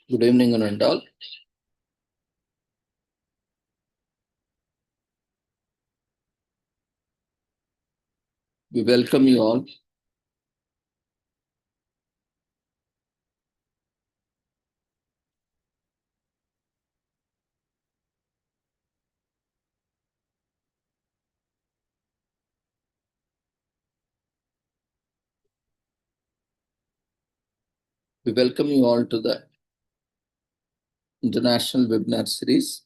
Good evening, and all. We welcome you all. We welcome you all to the international webinar series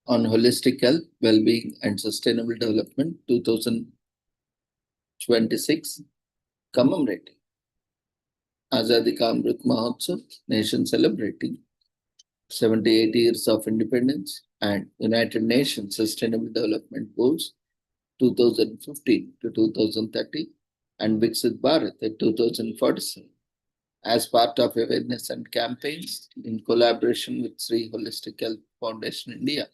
on holistic health, well-being, and sustainable development 2026, commemorating Azadi Ka Amrit Mahotsav, nation celebrating 78 years of independence and United Nations Sustainable Development Goals 2015 to 2030 and Viksit Bharat at 2047. As part of awareness and campaigns in collaboration with Sri Holistic Health Foundation India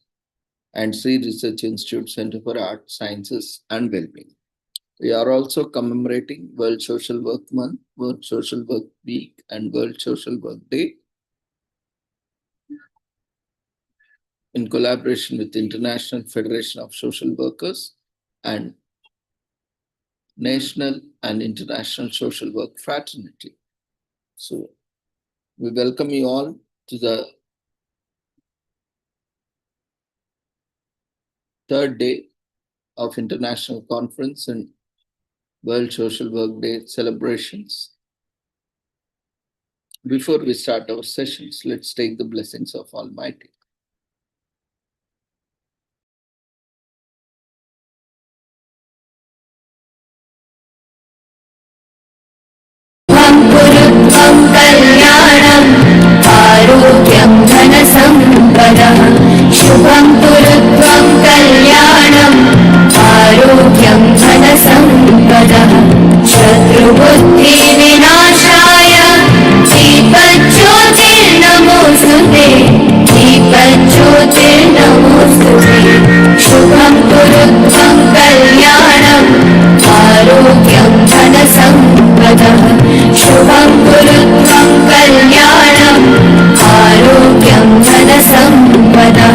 and Sri Research Institute Center for Art, Sciences and Wellbeing. We are also commemorating World Social Work Month, World Social Work Week, and World Social Work Day in collaboration with the International Federation of Social Workers and National and International Social Work Fraternity. So, we welcome you all to the third day of International Conference and World Social Work Day celebrations. Before we start our sessions, let's take the blessings of Almighty. आरोग्यं धनसम्पदः शुभं कुरुत्वं कल्याणम् आरोग्यं धनसम्पदः शत्रुबुद्धिविनाशाय दीपज्योतिर्नमोऽस्तुते दीपज्योतिर्नमोऽस्तुते शुभं कुरुत्वं कल्याणम् आरोग्यं धनसम्पदः शुभं कुरुत्वं कल्याणम् आरोग्यं धनसम्पदः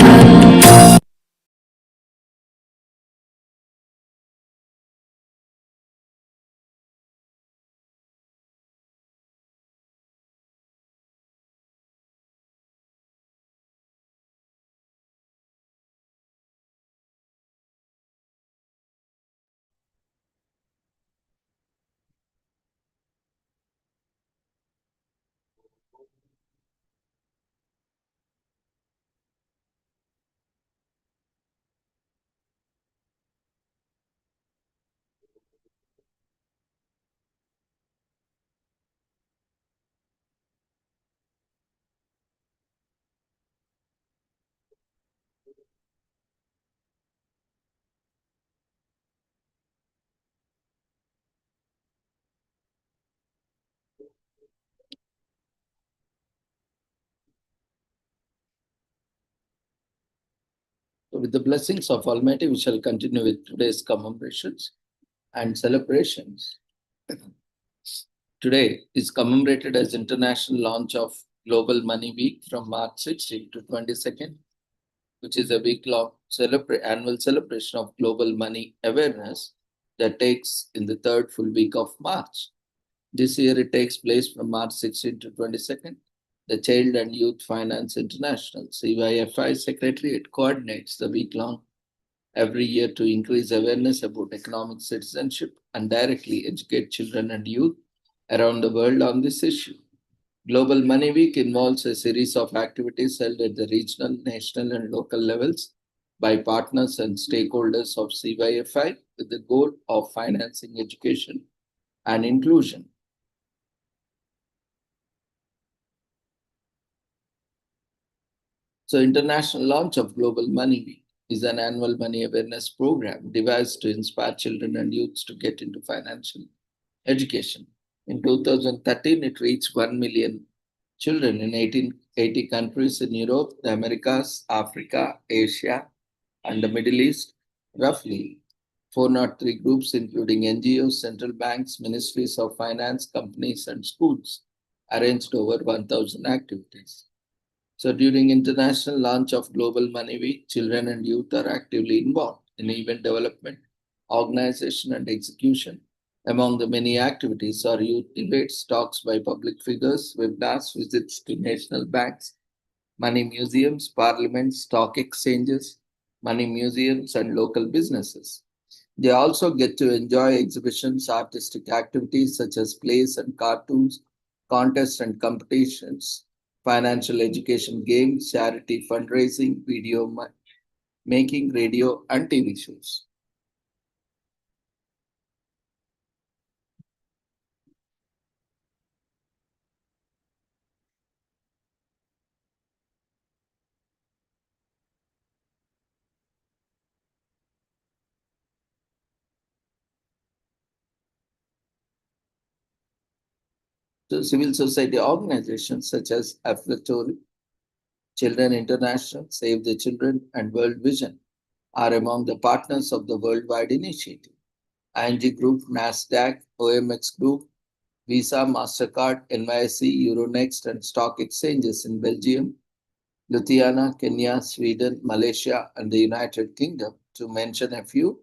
With the blessings of Almighty, we shall continue with today's commemorations and celebrations. Today is commemorated as International Launch of Global Money Week from March 16 to 22nd, which is a week-long annual celebration of global money awareness that takes in the third full week of March. This year it takes place from March 16 to 22nd. The Child and Youth Finance International, CYFI Secretariat, coordinates the week-long every year to increase awareness about economic citizenship and directly educate children and youth around the world on this issue. Global Money Week involves a series of activities held at the regional, national, and local levels by partners and stakeholders of CYFI with the goal of financing education and inclusion. So, international launch of Global Money Week is an annual money awareness program devised to inspire children and youths to get into financial education. In 2013, it reached 1 million children in 80 countries in Europe, the Americas, Africa, Asia, and the Middle East. Roughly 403 groups, including NGOs, central banks, ministries of finance, companies, and schools, arranged over 1,000 activities. So during international launch of Global Money Week, children and youth are actively involved in event development, organization, and execution. Among the many activities are youth debates, talks by public figures, webinars, visits to national banks, money museums, parliaments, stock exchanges, money museums, and local businesses. They also get to enjoy exhibitions, artistic activities such as plays and cartoons, contests and competitions, financial education games, charity fundraising, making, radio, and TV shows. So civil society organizations such as Aflatori, Children International, Save the Children, and World Vision are among the partners of the worldwide initiative. ING Group, NASDAQ, OMX Group, Visa, MasterCard, NYSE, Euronext, and stock exchanges in Belgium, Lithuania, Kenya, Sweden, Malaysia, and the United Kingdom, to mention a few,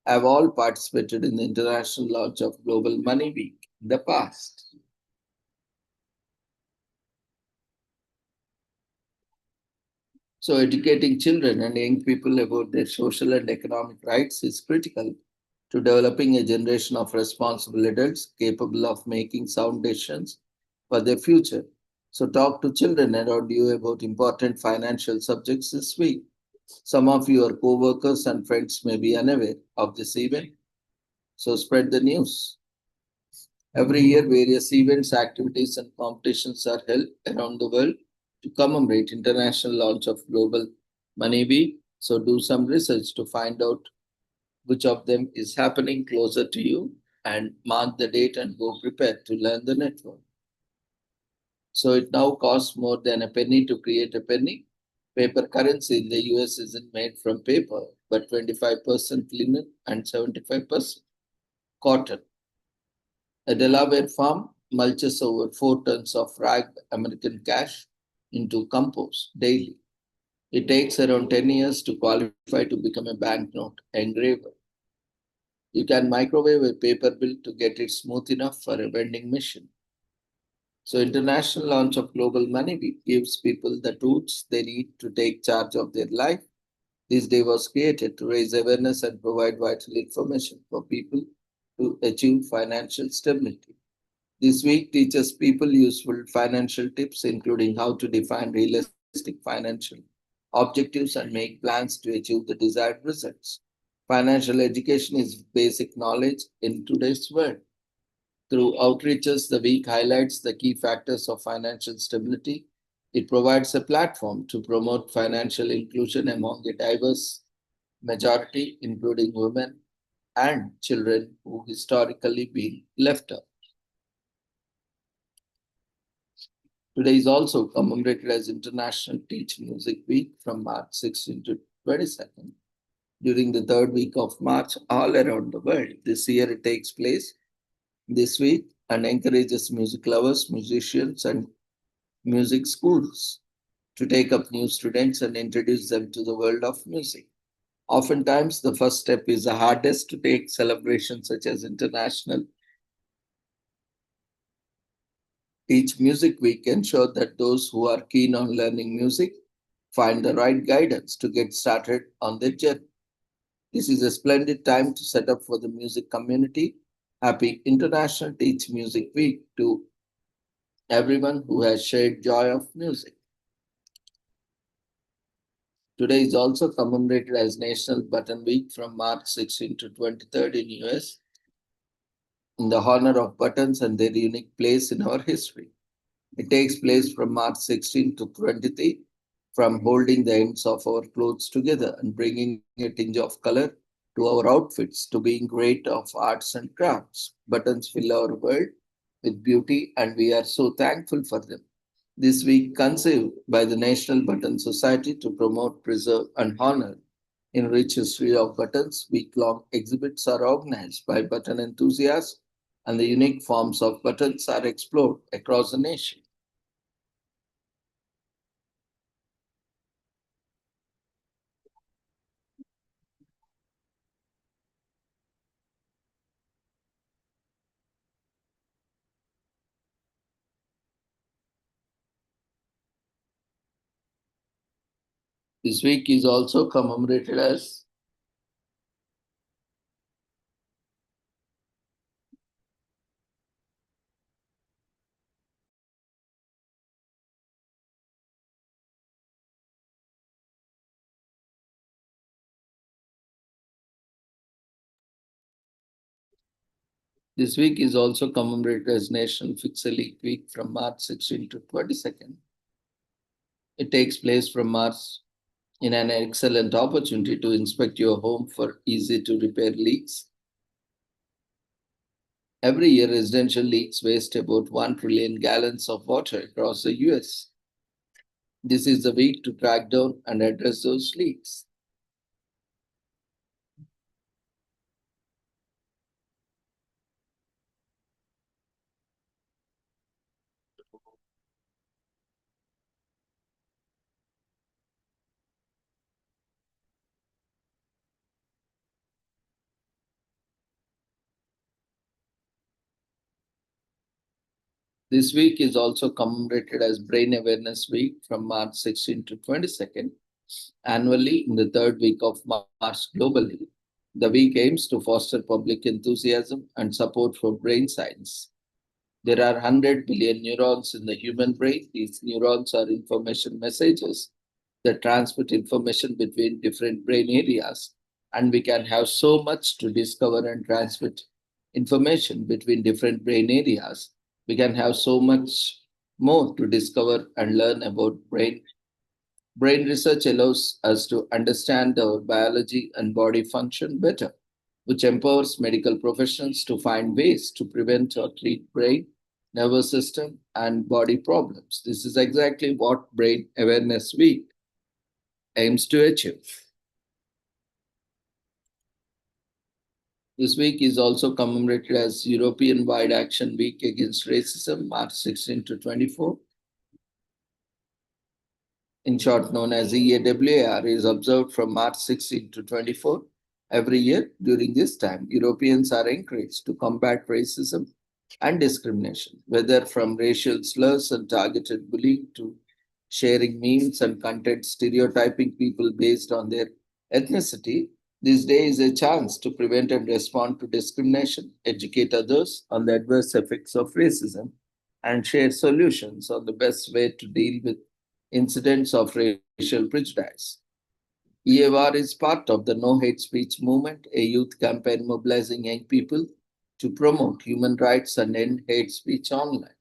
have all participated in the international launch of Global Money Week in the past. So, educating children and young people about their social and economic rights is critical to developing a generation of responsible adults capable of making sound decisions for their future. So, talk to children around you about important financial subjects this week. Some of your co workers and friends may be unaware of this event, so spread the news. Every year, various events, activities, and competitions are held around the world to commemorate international launch of Global Money Week. So do some research to find out which of them is happening closer to you and mark the date and go prepared to learn the network. So it now costs more than a penny to create a penny. Paper currency in the US isn't made from paper, but 25% linen and 75% cotton. A Delaware farm mulches over 4 tons of ragged American cash into compost daily. It takes around 10 years to qualify to become a banknote engraver. You can microwave a paper bill to get it smooth enough for a vending machine. So international launch of Global Money Week gives people the tools they need to take charge of their life. This day was created to raise awareness and provide vital information for people to achieve financial stability. This week teaches people useful financial tips, including how to define realistic financial objectives and make plans to achieve the desired results. Financial education is basic knowledge in today's world. Through outreaches, the week highlights the key factors of financial stability. It provides a platform to promote financial inclusion among a diverse majority, including women and children who historically been left out. Today is also commemorated as International Teach Music Week from March 16 to 22nd. During the third week of March, all around the world. This year it takes place this week and encourages music lovers, musicians, and music schools to take up new students and introduce them to the world of music. Oftentimes, the first step is the hardest to take. Celebrations such as International Teach Music Week ensure that those who are keen on learning music find the right guidance to get started on their journey. This is a splendid time to set up for the music community. Happy International Teach Music Week to everyone who has shared joy of music. Today is also commemorated as National Button Week from March 16 to 23rd in US in the honor of buttons and their unique place in our history. It takes place from March 16 to 23, from holding the ends of our clothes together and bringing a tinge of color to our outfits to being great of arts and crafts. Buttons fill our world with beauty and we are so thankful for them. This week conceived by the National Button Society to promote, preserve, and honor In rich history of buttons, week-long exhibits are organized by button enthusiasts and the unique forms of buttons are explored across the nation. This week is also commemorated as This week is also commemorated as National Fix a Leak Week from March 16 to 22nd. It takes place from March in an excellent opportunity to inspect your home for easy to repair leaks. Every year, residential leaks waste about 1 trillion gallons of water across the US. This is the week to track down and address those leaks. This week is also commemorated as Brain Awareness Week from March 16 to 22nd, annually in the third week of March globally. The week aims to foster public enthusiasm and support for brain science. There are 100 billion neurons in the human brain. These neurons are information messages that transmit information between different brain areas. And we can have so much to discover and transmit information between different brain areas. We can have so much more to discover and learn about brain. Brain research allows us to understand our biology and body function better, which empowers medical professionals to find ways to prevent or treat brain, nervous system, and body problems. This is exactly what Brain Awareness Week aims to achieve. This week is also commemorated as European Wide Action Week Against Racism, March 16 to 24. In short, known as EAWAR, is observed from March 16 to 24. Every year during this time, Europeans are encouraged to combat racism and discrimination, whether from racial slurs and targeted bullying to sharing memes and content stereotyping people based on their ethnicity. This day is a chance to prevent and respond to discrimination, educate others on the adverse effects of racism, and share solutions on the best way to deal with incidents of racial prejudice. EAWAR is part of the No Hate Speech movement, a youth campaign mobilizing young people to promote human rights and end hate speech online.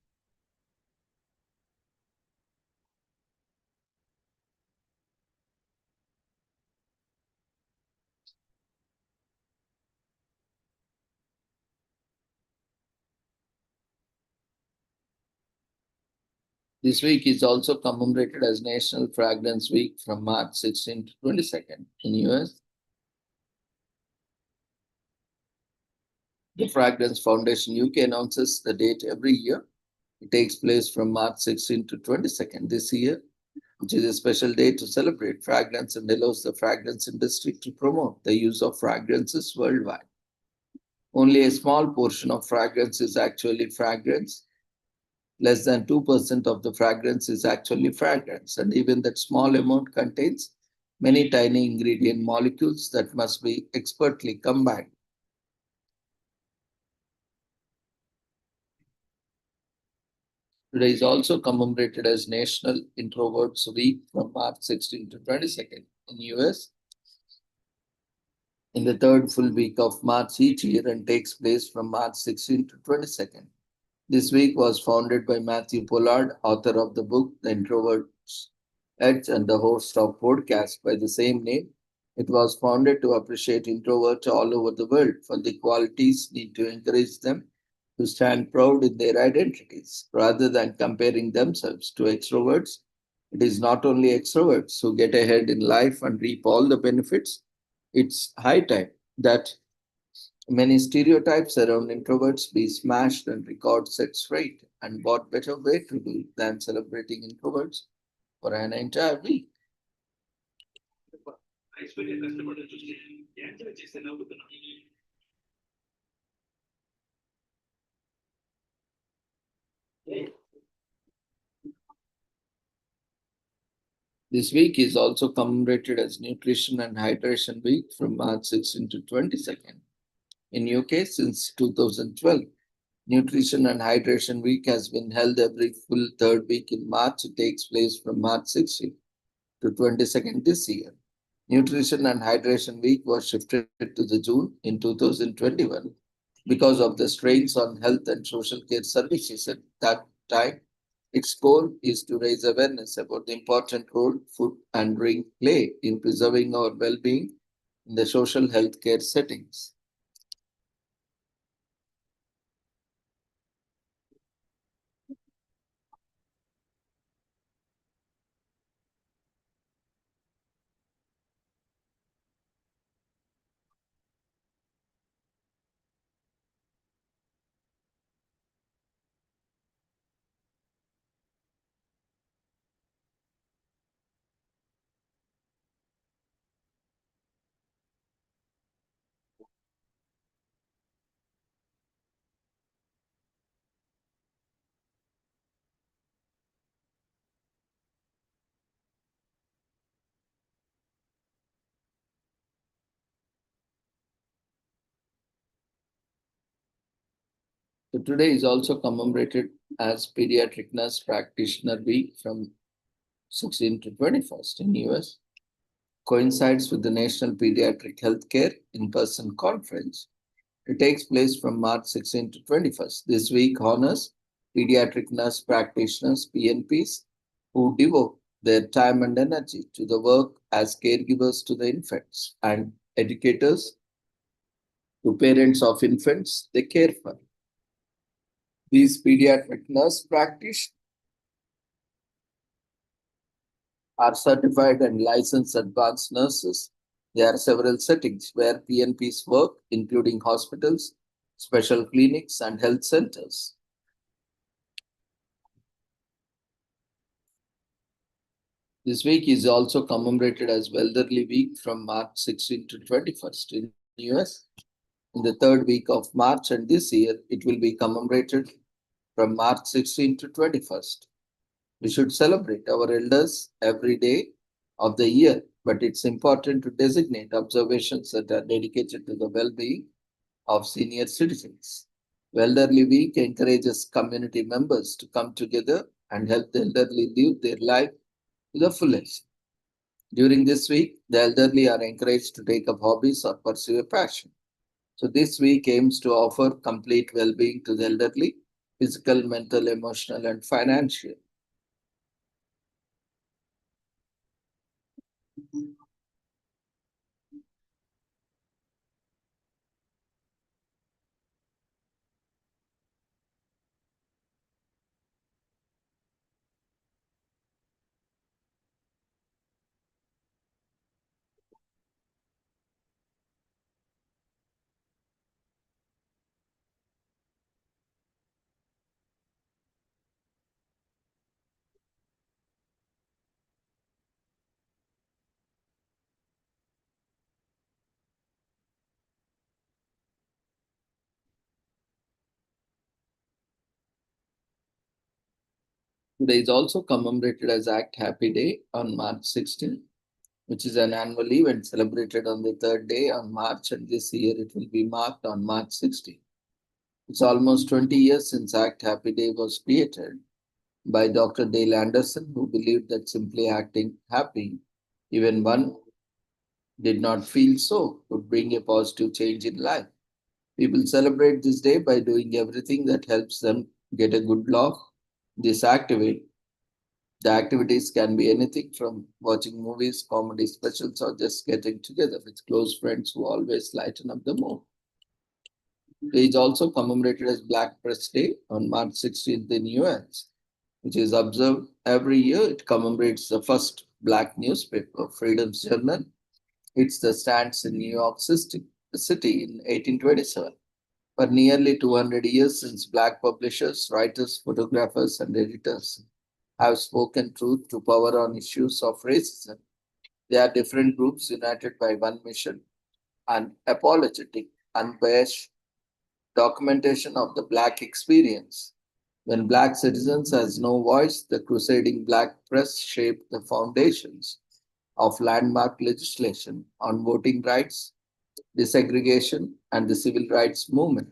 This week is also commemorated as National Fragrance Week from March 16 to 22nd in US. The Fragrance Foundation UK announces the date every year. It takes place from March 16 to 22nd this year, which is a special day to celebrate fragrance and allows the fragrance industry to promote the use of fragrances worldwide. Only a small portion of fragrance is actually fragrance. Less than 2% of the fragrance is actually fragrance, and even that small amount contains many tiny ingredient molecules that must be expertly combined. Today is also commemorated as National Introverts Week from March 16 to 22nd in US in the third full week of March each year and takes place from March 16 to 22nd. This week was founded by Matthew Pollard, author of the book The Introvert's Edge and the host of podcast by the same name. It was founded to appreciate introverts all over the world for the qualities need to encourage them to stand proud in their identities rather than comparing themselves to extroverts. It is not only extroverts who get ahead in life and reap all the benefits, It's high time that many stereotypes around introverts be smashed and record set straight. And what better way to do it than celebrating introverts for an entire week? This week is also commemorated as Nutrition and Hydration Week from March 16 to 22nd. In UK, since 2012, Nutrition and Hydration Week has been held every full third week in March. It takes place from March 16 to 22nd this year. Nutrition and Hydration Week was shifted to the June in 2021 because of the strains on health and social care services at that time. Its goal is to raise awareness about the important role food and drink play in preserving our well-being in the social health care settings. So today is also commemorated as Pediatric Nurse Practitioner Week from 16 to 21st in US. Coincides with the National Pediatric Healthcare in-person conference. It takes place from March 16 to 21st. This week honors pediatric nurse practitioners, PNPs, who devote their time and energy to the work as caregivers to the infants and educators to parents of infants they care for. These pediatric nurse practitioners are certified and licensed advanced nurses. There are several settings where PNPs work, including hospitals, special clinics, and health centers. This week is also commemorated as Elderly Week from March 16 to 21st in the US. In the third week of March, and this year it will be commemorated from March 16 to 21st. We should celebrate our elders every day of the year, but it's important to designate observations that are dedicated to the well-being of senior citizens. Elderly Week encourages community members to come together and help the elderly live their life to the fullest. During this week, the elderly are encouraged to take up hobbies or pursue a passion. So this week aims to offer complete well-being to the elderly, physical, mental, emotional, and financial. Today is also commemorated as Act Happy Day on March 16, which is an annual event celebrated on the third day on March, and this year it will be marked on March 16. It's almost 20 years since Act Happy Day was created by Dr. Dale Anderson, who believed that simply acting happy, even one did not feel so, would bring a positive change in life. People celebrate this day by doing everything that helps them get a good laugh. This activate The activities can be anything from watching movies, comedy specials, or just getting together with close friends who always lighten up the mood. It is also commemorated as Black Press Day on March 16th in US, which is observed every year. It commemorates the first black newspaper, Freedom's Journal, It's the stands in New York City in 1827. For nearly 200 years since black publishers, writers, photographers, and editors have spoken truth to power on issues of racism. They are different groups united by one mission, an apologetic, unbiased documentation of the black experience. When black citizens has no voice, the crusading black press shaped the foundations of landmark legislation on voting rights, desegregation, and the civil rights movement.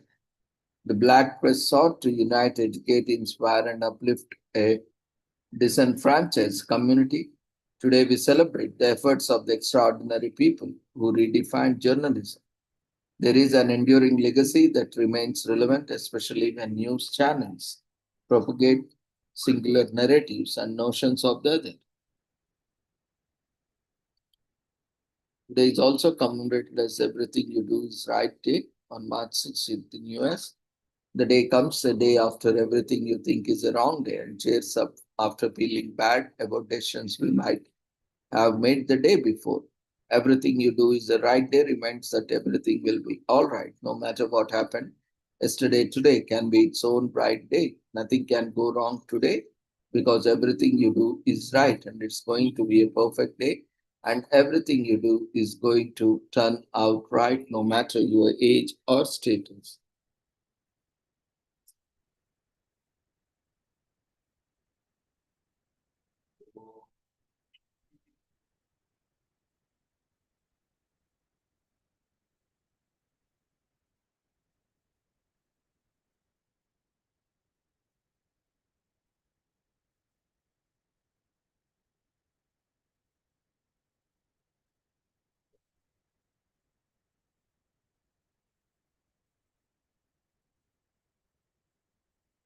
The black press sought to unite, educate, inspire, and uplift a disenfranchised community. Today, we celebrate the efforts of the extraordinary people who redefined journalism. There is an enduring legacy that remains relevant, especially when news channels propagate singular narratives and notions of the other. Today is also commemorated as Everything You Do Is Right Day on March 16th in US. The day comes a day after everything you think is a wrong day and cheers up after feeling bad about decisions we might have made the day before. Everything you do is the right day reminds that everything will be all right, no matter what happened. Yesterday, today can be its own bright day. Nothing can go wrong today because everything you do is right and it's going to be a perfect day. And everything you do is going to turn out right no matter your age or status.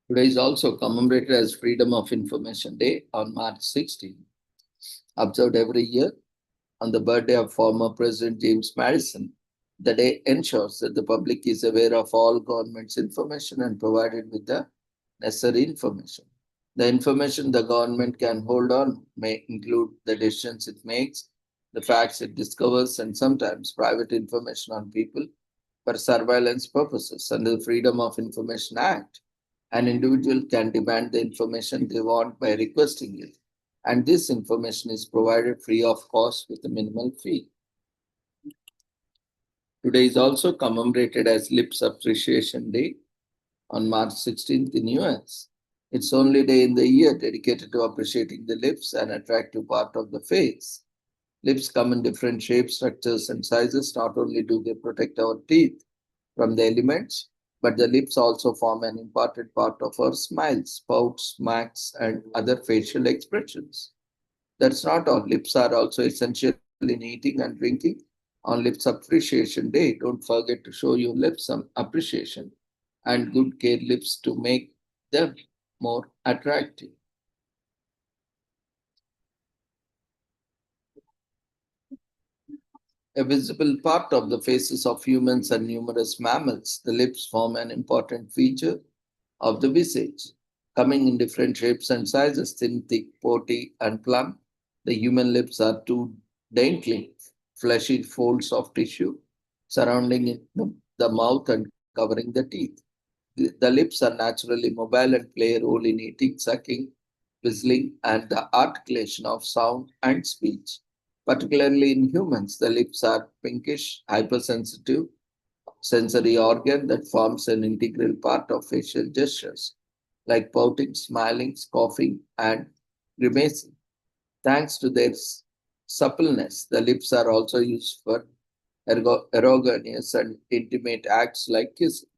Today is also commemorated as Freedom of Information Day on March 16, observed every year on the birthday of former President James Madison. The day ensures that the public is aware of all government's information and provided with the necessary information. The information the government can hold on may include the decisions it makes, the facts it discovers, and sometimes private information on people for surveillance purposes. Under the Freedom of Information Act, an individual can demand the information they want by requesting it, and this information is provided free of cost with a minimal fee. Today is also commemorated as Lips Appreciation Day on March 16th in US. It's the only day in the year dedicated to appreciating the lips, an attractive part of the face. Lips come in different shapes, structures, and sizes. Not only do they protect our teeth from the elements, but the lips also form an important part of our smiles, pouts, smirks, and other facial expressions. That's not all. Lips are also essential in eating and drinking. On Lips Appreciation Day, don't forget to show your lips some appreciation and good care lips to make them more attractive. A visible part of the faces of humans and numerous mammals, the lips form an important feature of the visage. Coming in different shapes and sizes, thin, thick, porty, and plump, the human lips are two daintily fleshy folds of tissue surrounding the mouth and covering the teeth. The lips are naturally mobile and play a role in eating, sucking, whistling, and the articulation of sound and speech. Particularly in humans, the lips are pinkish, hypersensitive sensory organ that forms an integral part of facial gestures, like pouting, smiling, coughing, and grimacing. Thanks to their suppleness, the lips are also used for erogenous and intimate acts like kissing.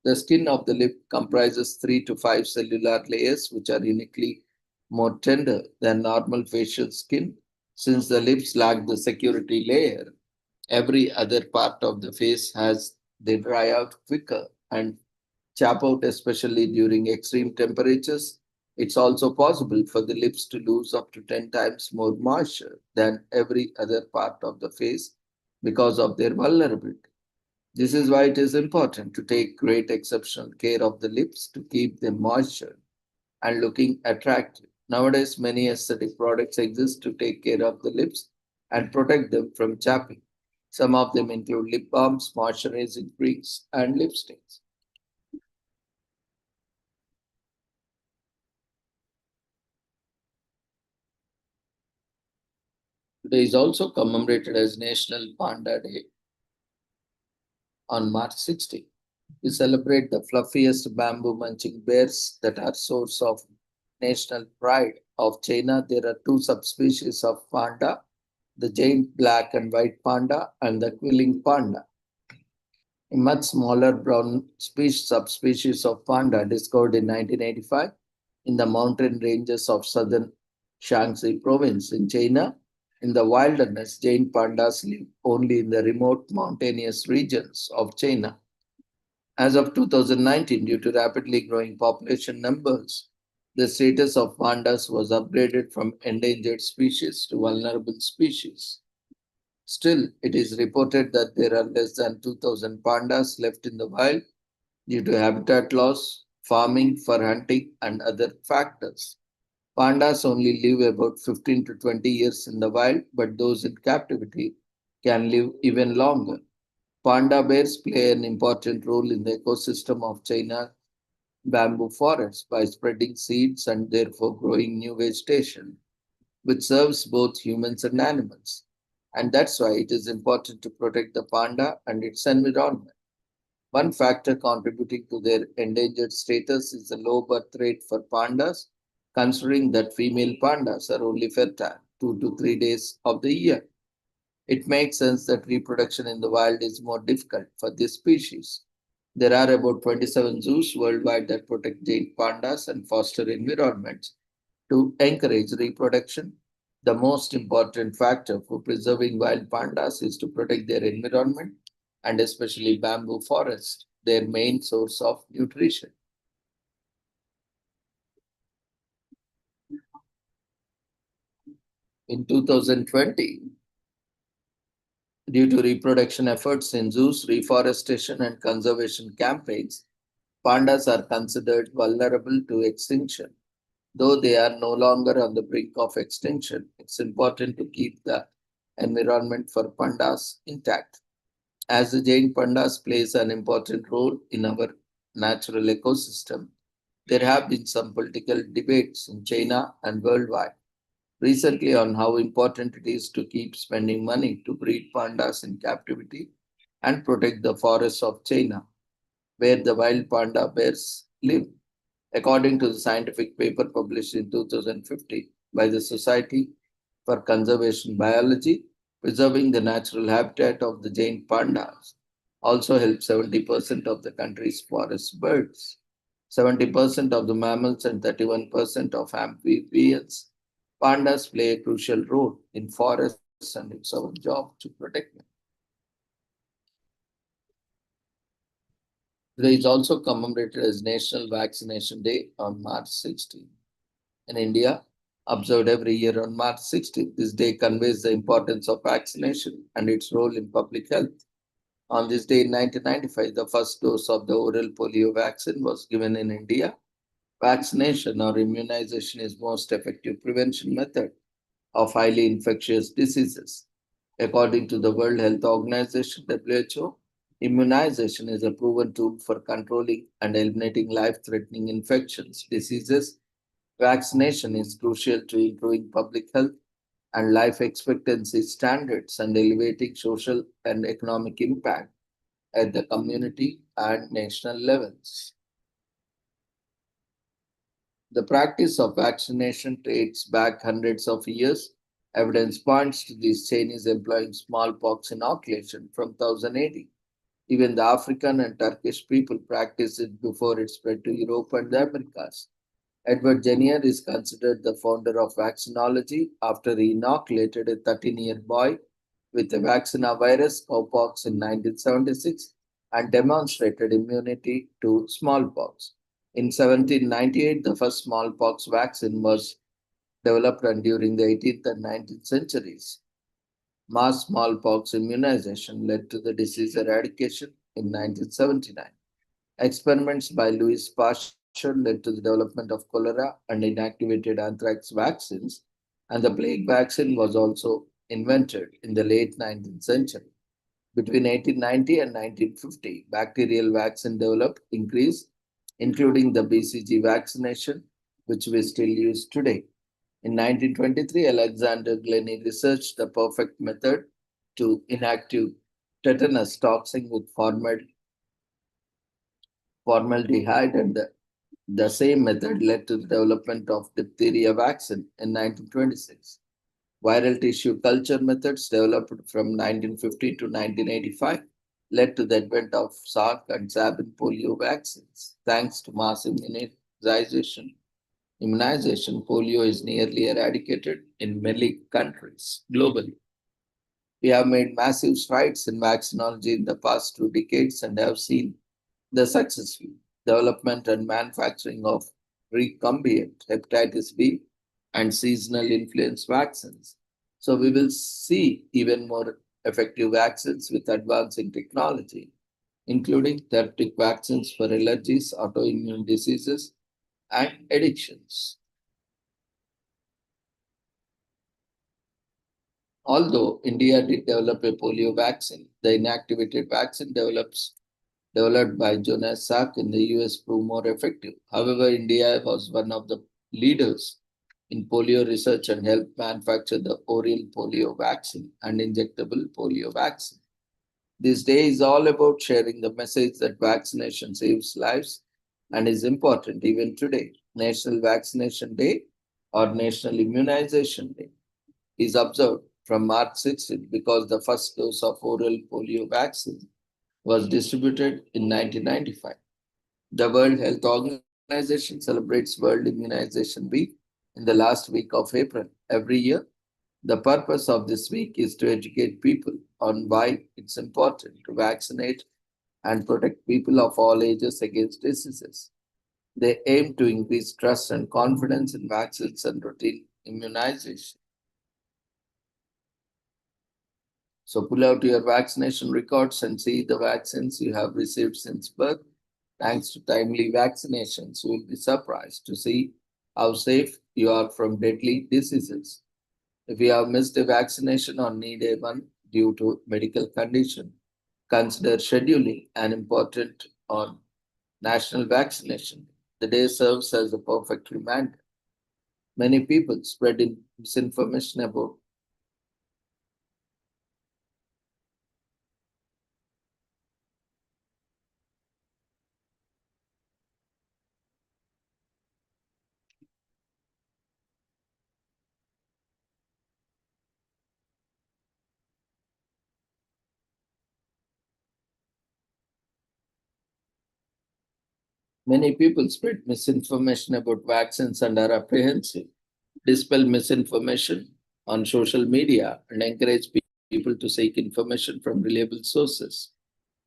The skin of the lip comprises 3 to 5 cellular layers, which are uniquely more tender than normal facial skin. Since the lips lack the security layer, every other part of the face has they dry out quicker and chap out, especially during extreme temperatures. It's also possible for the lips to lose up to 10 times more moisture than every other part of the face because of their vulnerability. This is why it is important to take great exceptional care of the lips to keep them moisture and looking attractive. Nowadays, many aesthetic products exist to take care of the lips. and protect them from chapping. Some of them include lip balms, moisturizing creams, and lipsticks. Today is also commemorated as National Panda Day on March 16. We celebrate the fluffiest bamboo munching bears that are source of national pride of China. There are two subspecies of panda, the giant black and white panda and the quilling panda. A much smaller brown subspecies of panda discovered in 1985 in the mountain ranges of southern Shaanxi province in China. In the wilderness, giant pandas live only in the remote mountainous regions of China. As of 2019, due to rapidly growing population numbers, the status of pandas was upgraded from endangered species to vulnerable species. Still, it is reported that there are less than 2,000 pandas left in the wild due to habitat loss, farming, fur hunting, and other factors. Pandas only live about 15 to 20 years in the wild, but those in captivity can live even longer. Panda bears play an important role in the ecosystem of China bamboo forests by spreading seeds and therefore growing new vegetation, which serves both humans and animals. And that's why it is important to protect the panda and its environment. One factor contributing to their endangered status is the low birth rate for pandas, considering that female pandas are only fertile 2 to 3 days of the year. It makes sense that reproduction in the wild is more difficult for this species. There are about 27 zoos worldwide that protect giant pandas and foster environments to encourage reproduction. The most important factor for preserving wild pandas is to protect their environment and especially bamboo forest, their main source of nutrition. In 2020, due to reproduction efforts in zoos, reforestation, and conservation campaigns, pandas are considered vulnerable to extinction. Though they are no longer on the brink of extinction, it's important to keep the environment for pandas intact. As the giant pandas plays an important role in our natural ecosystem, there have been some political debates in China and worldwide recently on how important it is to keep spending money to breed pandas in captivity and protect the forests of China, where the wild panda bears live. According to the scientific paper published in 2050 by the Society for Conservation Biology, preserving the natural habitat of the giant pandas also helps 70% of the country's forest birds, 70% of the mammals, and 31% of amphibians. Pandas play a crucial role in forests, and it's our job to protect them. Today is also commemorated as National Vaccination Day on March 16. In India, observed every year on March 16th, this day conveys the importance of vaccination and its role in public health. On this day in 1995, the first dose of the oral polio vaccine was given in India. Vaccination or immunization is most effective prevention method of highly infectious diseases. According to the World Health Organization (WHO), immunization is a proven tool for controlling and eliminating life-threatening infections, diseases. Vaccination is crucial to improving public health and life expectancy standards and elevating social and economic impact at the community and national levels. The practice of vaccination dates back hundreds of years. Evidence points to these Chinese employing smallpox inoculation from 1000 AD. Even the African and Turkish people practiced it before it spread to Europe and the Americas. Edward Jenner is considered the founder of vaccinology after he inoculated a 13-year boy with the vaccina virus cowpox in 1976 and demonstrated immunity to smallpox. In 1798, the first smallpox vaccine was developed and during the 18th and 19th centuries. Mass smallpox immunization led to the disease eradication in 1979. Experiments by Louis Pasteur led to the development of cholera and inactivated anthrax vaccines, and the plague vaccine was also invented in the late 19th century. Between 1890 and 1950, bacterial vaccine developed increased, including the BCG vaccination, which we still use today. In 1923, Alexander Glennie researched the perfect method to inactive tetanus toxin with formaldehyde, and the same method led to the development of diphtheria vaccine in 1926. Viral tissue culture methods developed from 1950 to 1985 led to the advent of Salk and Sabin polio vaccines. Thanks to mass immunization, polio is nearly eradicated in many countries globally. We have made massive strides in vaccinology in the past 2 decades and have seen the successful development and manufacturing of recombinant hepatitis B and seasonal influenza vaccines. So we will see even more effective vaccines with advancing technology, including therapeutic vaccines for allergies, autoimmune diseases, and addictions. Although India did develop a polio vaccine, the inactivated vaccine developed by Jonas Salk in the US proved more effective. However, India was one of the leaders in polio research and helped manufacture the oral polio vaccine and injectable polio vaccine. This day is all about sharing the message that vaccination saves lives and is important even today. National Vaccination Day or National Immunization Day is observed from March 16 because the first dose of oral polio vaccine was distributed in 1995. The World Health Organization celebrates World Immunization Week in the last week of April every year. The purpose of this week is to educate people on why it's important to vaccinate and protect people of all ages against diseases. They aim to increase trust and confidence in vaccines and routine immunization. So pull out your vaccination records and see the vaccines you have received since birth. Thanks to timely vaccinations, you will be surprised to see how safe you are from deadly diseases. If you have missed a vaccination or need a one due to medical condition, consider scheduling an important on national vaccination. The day serves as a perfect reminder. Many people spread misinformation about Many people spread misinformation about vaccines and are apprehensive. Dispel misinformation on social media and encourage people to seek information from reliable sources.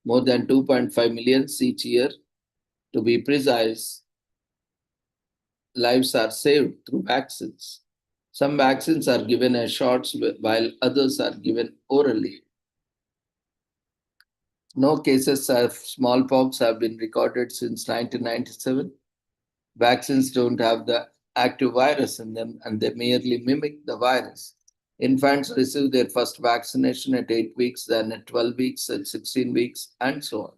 More than 2.5 million each year, to be precise, lives are saved through vaccines. Some vaccines are given as shots while others are given orally. No cases of smallpox have been recorded since 1997. Vaccines don't have the active virus in them and they merely mimic the virus. Infants receive their first vaccination at 8 weeks, then at 12 weeks, at 16 weeks, and so on.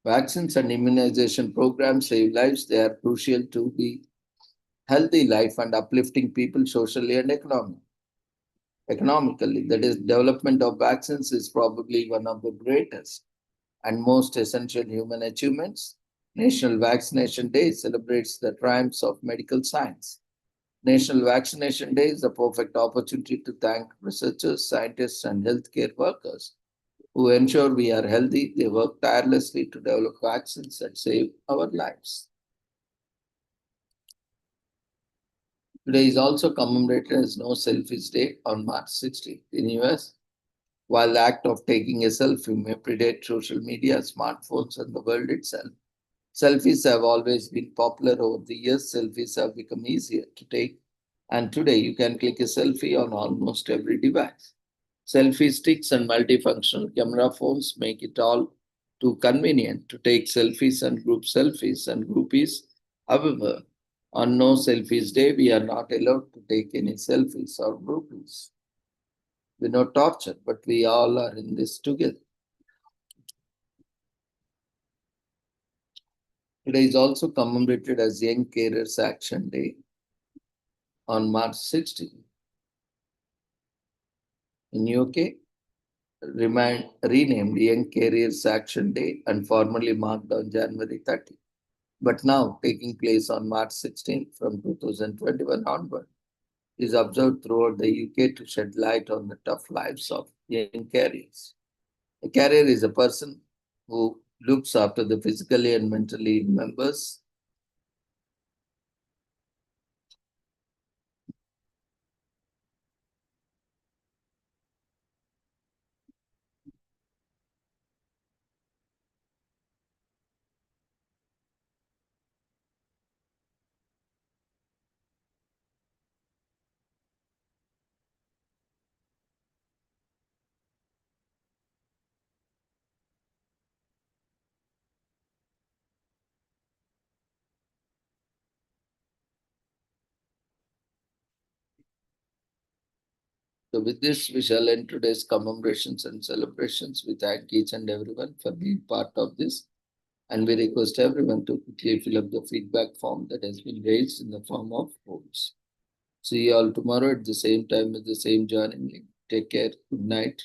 Vaccines and immunization programs save lives. They are crucial to the healthy life and uplifting people socially and economically. That is, development of vaccines is probably one of the greatest and most essential human achievements. National Vaccination Day celebrates the triumphs of medical science. National Vaccination Day is a perfect opportunity to thank researchers, scientists, and healthcare workers who ensure we are healthy. They work tirelessly to develop vaccines that save our lives. Today is also commemorated as No Selfies Day on March 16th in US. While the act of taking a selfie may predate social media, smartphones, and the world itself, selfies have always been popular over the years. Selfies have become easier to take, and today you can click a selfie on almost every device. Selfie sticks and multifunctional camera phones make it all too convenient to take selfies and groupies. However, on No Selfies Day, we are not allowed to take any selfies or groupies. We know torture, but we all are in this together. Today is also commemorated as Young Carers Action Day on March 16. In UK, renamed Young Carers Action Day and formally marked on January 30. But now taking place on March 16 from 2021 onward, is observed throughout the UK to shed light on the tough lives of young carriers. A carrier is a person who looks after the physically and mentally ill members. So with this, we shall end today's commemorations and celebrations. We thank each and everyone for being part of this. And we request everyone to quickly fill up the feedback form that has been raised in the form of polls. See you all tomorrow at the same time with the same joining link. Take care. Good night.